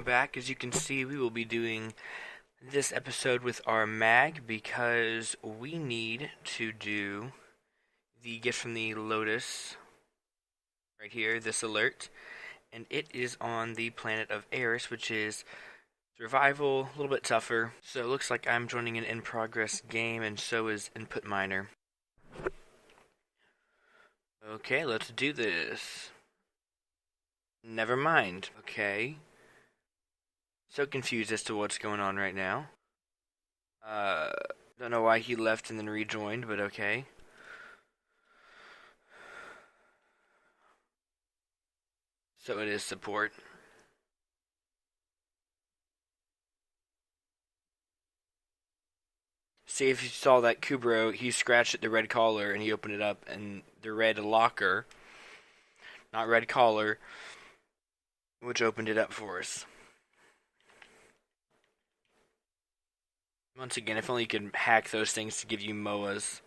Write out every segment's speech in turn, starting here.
Back. As you can see, we will be doing this episode with our mag because we need to do the gift from the Lotus right here, this alert, and it is on the planet of Eris, which is survival, a little bit tougher. So it looks like I'm joining an in-progress game, and so is Input Miner. Okay, let's do this. Never mind. Okay. So confused as to what's going on right now. Don't know why he left and then rejoined, but okay. So it is support. See, if you saw that Kubro, he scratched at the red collar and he opened it up, and the red locker, not red collar, which opened it up for us. Once again, if only you could hack those things to give you MOAs.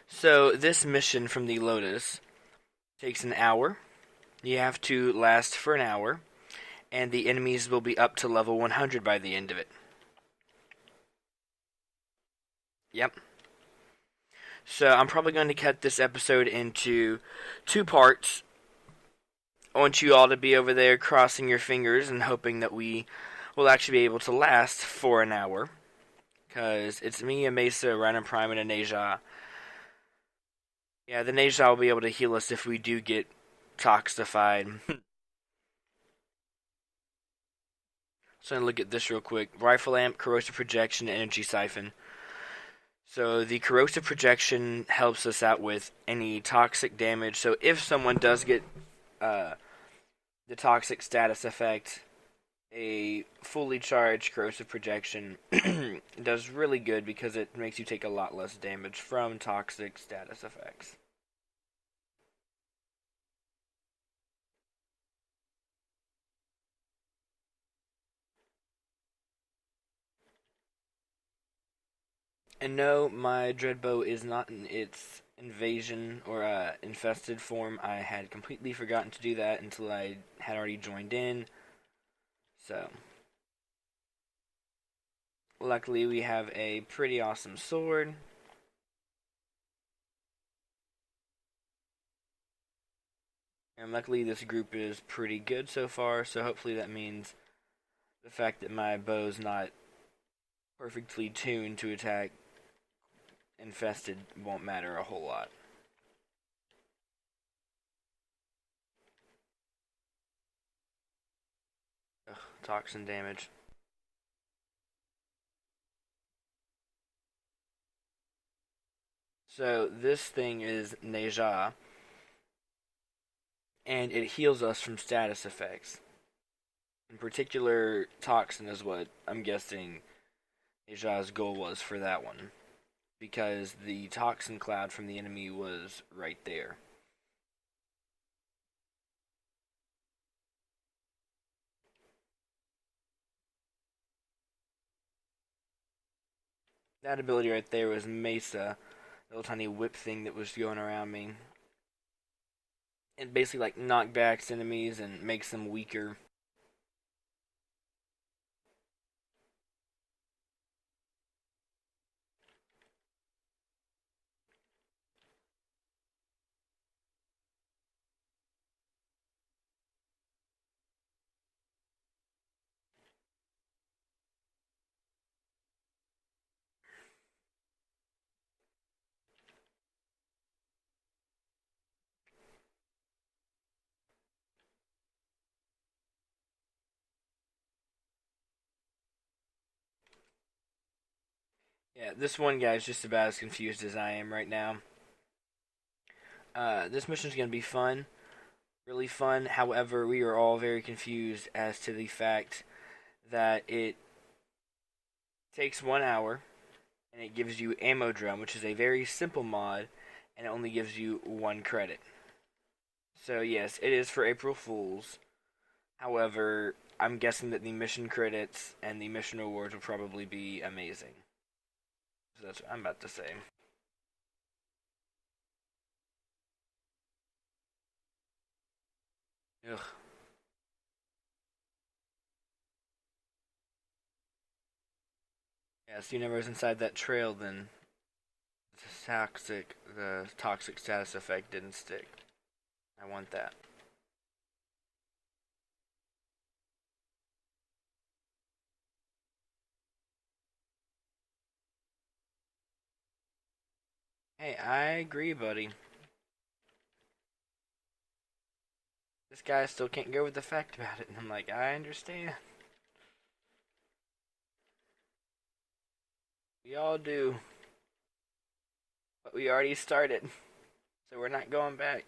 So, this mission from the Lotus takes an hour. You have to last for an hour, and the enemies will be up to level 100 by the end of it. Yep. So, I'm probably going to cut this episode into 2 parts. I want you all to be over there crossing your fingers and hoping that we will actually be able to last for an hour. Because it's me, a Mesa, Rhino Prime, and a Neja. Yeah, the Neja will be able to heal us if we do get toxified. So look at this real quick. Rifle amp, corrosive projection, energy siphon. So the corrosive projection helps us out with any toxic damage. So if someone does get the toxic status effect, a fully charged corrosive projection does really good because it makes you take a lot less damage from toxic status effects. And no, my Dreadbow is not in its invasion or infested form. I had completely forgotten to do that until I had already joined in. So, luckily we have a pretty awesome sword. And luckily this group is pretty good so far, so hopefully that means the fact that my bow's not perfectly tuned to attack infested won't matter a whole lot. Ugh, toxin damage. So this thing is Neja, and it heals us from status effects. In particular, toxin is what I'm guessing Neja's goal was for that one, because the toxin cloud from the enemy was right there. That ability right there was Mesa, the little tiny whip thing that was going around me. It basically like knockbacks enemies and makes them weaker. Yeah, this one guy is just about as confused as I am right now. This mission is going to be fun, really fun. However, we are all very confused as to the fact that it takes 1 hour and it gives you Ammo Drum, which is a very simple mod, and it only gives you 1 credit. So, yes, it is for April Fools. However, I'm guessing that the mission credits and the mission rewards will probably be amazing. So that's what I'm about to say. Ugh. Yeah, so universe inside that trail, then the toxic status effect didn't stick. I want that. Hey, I agree, buddy. This guy still can't go with the fact about it, and I'm like, I understand. We all do, but we already started, so we're not going back.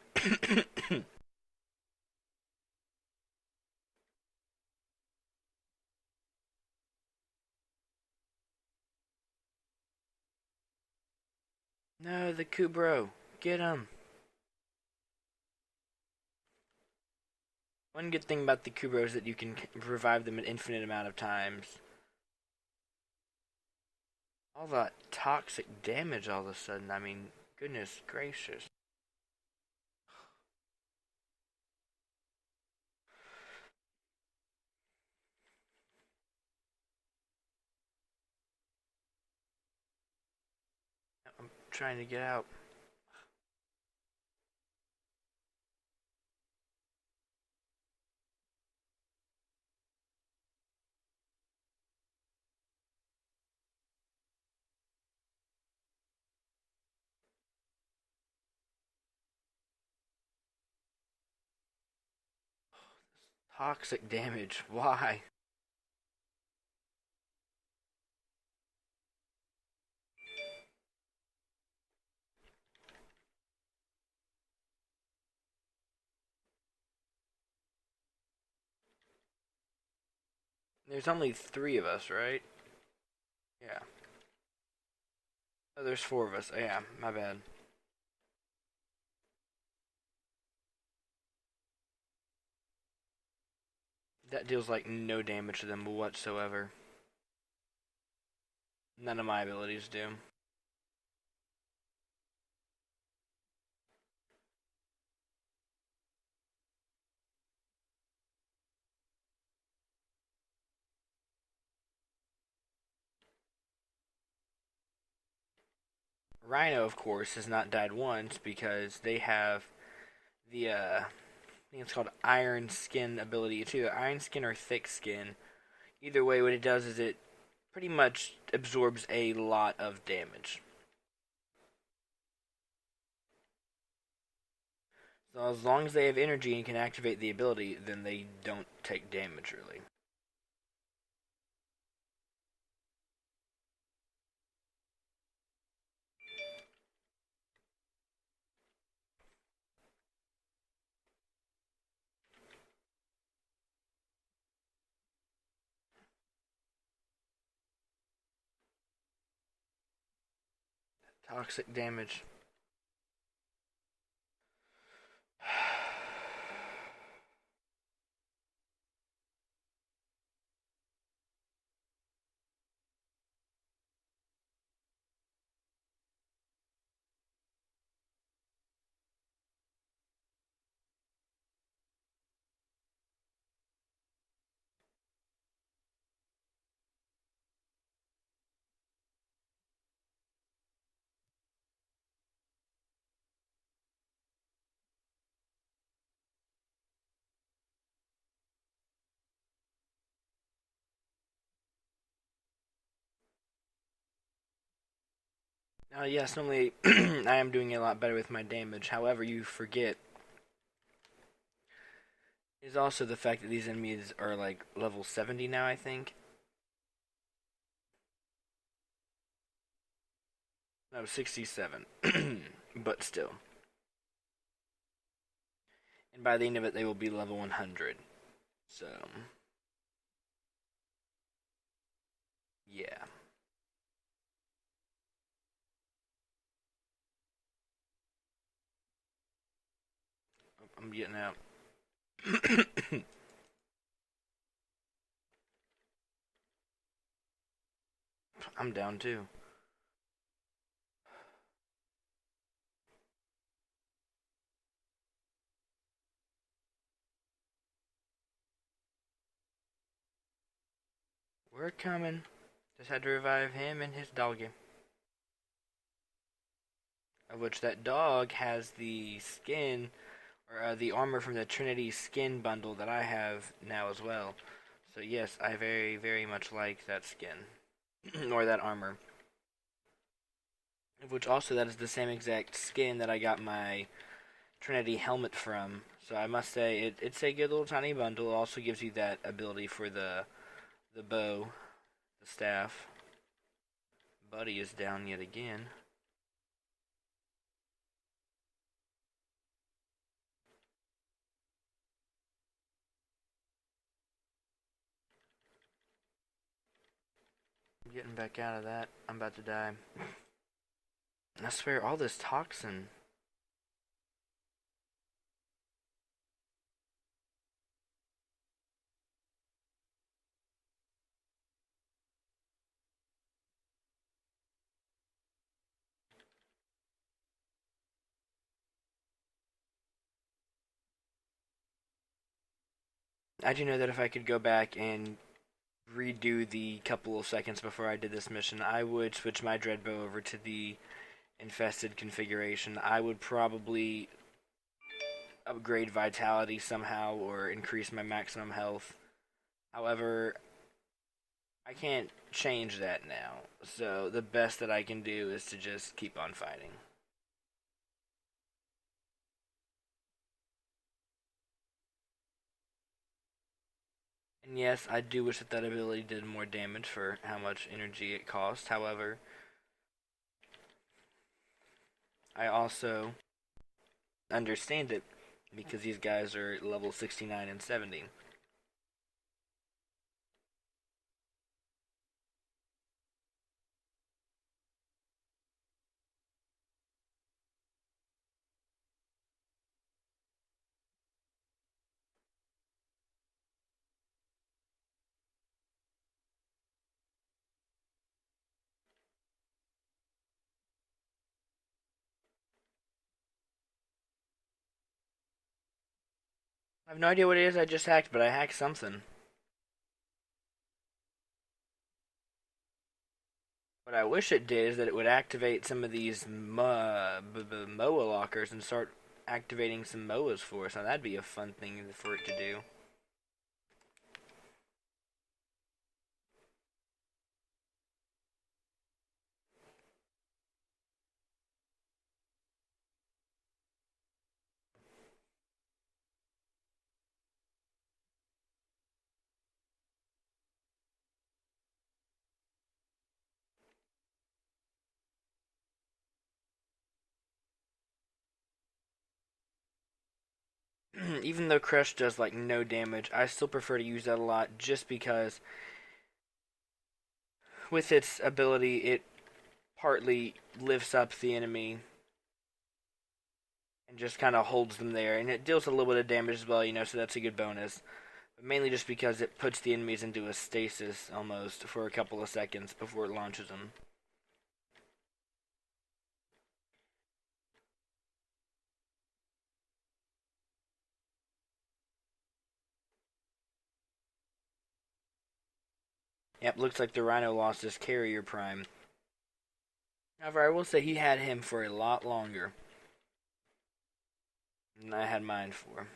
No, the Kubro. Get him. One good thing about the Kubro is that you can revive them an infinite amount of times. All that toxic damage all of a sudden, I mean, goodness gracious. I'm trying to get out. Toxic damage, why? There's only three of us, right? Yeah. Oh, there's four of us. Oh, yeah, my bad. That deals like no damage to them whatsoever. None of my abilities do. Rhino, of course, has not died once because they have the I think it's called Iron Skin ability too. Iron Skin or Thick Skin. Either way, what it does is it pretty much absorbs a lot of damage. So as long as they have energy and can activate the ability, then they don't take damage really. Toxic damage. Yes, normally I am doing a lot better with my damage. However, you forget is also the fact that these enemies are like level 70 now, I think. No, 67. But still. And by the end of it, they will be level 100. So, yeah. I'm getting out. I'm down too. We're coming. Just had to revive him and his doggy. Of which that dog has the skin, or the armor from the Trinity skin bundle that I have now as well. So yes, I very, very much like that skin. or that armor. Of which also that is the same exact skin that I got my Trinity helmet from. So I must say, it's a good little tiny bundle. It also gives you that ability for the bow, the staff. Buddy is down yet again. I'm getting back out of that. I'm about to die. I swear, all this toxin. I do know that if I could go back and redo the couple of seconds before I did this mission, I would switch my Dreadbow over to the infested configuration. I would probably upgrade vitality somehow or increase my maximum health. However, I can't change that now, so the best that I can do is to just keep on fighting. And yes, I do wish that that ability did more damage for how much energy it cost. However, I also understand it because these guys are level 69 and 70. I have no idea what it is I just hacked, but I hacked something. What I wish it did is that it would activate some of these MOA lockers and start activating some MOAs for us. Now that'd be a fun thing for it to do. Even though Crush does like no damage, I still prefer to use that a lot just because with its ability it partly lifts up the enemy and just kind of holds them there, and it deals a little bit of damage as well, so that's a good bonus. But mainly just because it puts the enemies into a stasis almost for a couple of seconds before it launches them. Yep, looks like the Rhino lost his carrier prime. However, I will say he had him for a lot longer than I had mine for.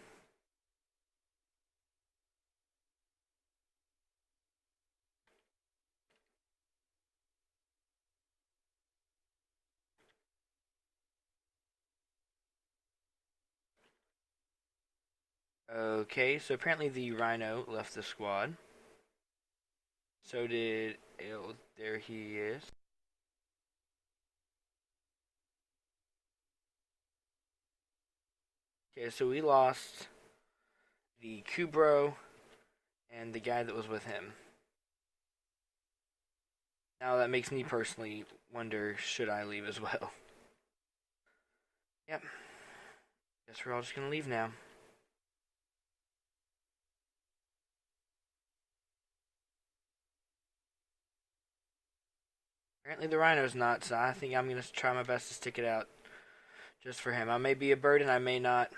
Okay, so apparently the Rhino left the squad. So did Il. There he is. Okay, so we lost the Kubro and the guy that was with him. Now that makes me personally wonder, should I leave as well? Yep. Guess we're all just gonna leave now. Apparently the Rhino's not, so I think I'm gonna try my best to stick it out just for him. I may be a burden, I may not.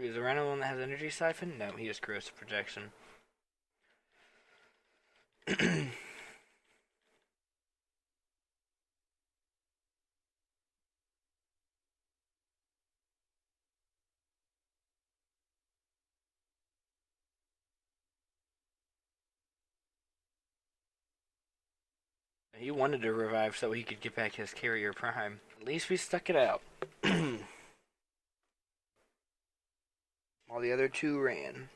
Is the rhino the one that has energy siphon? No, he has corrosive protection. He wanted to revive so he could get back his carrier prime. At least we stuck it out. While the other two ran.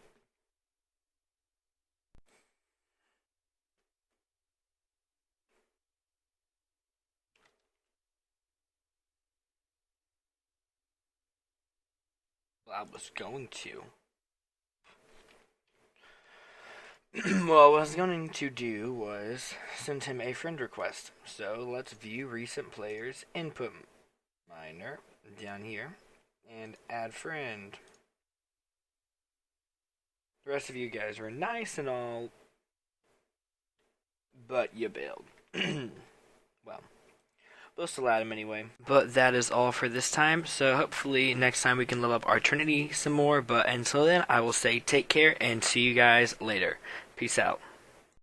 Well, I was going to. Well, what I was going to do was send him a friend request. So let's view recent players input miner down here and add friend. The rest of you guys were nice and all, but you bailed. Well, we'll still add him anyway. But that is all for this time. So hopefully next time we can level up our Trinity some more. But until then, I will say take care and see you guys later. Peace out.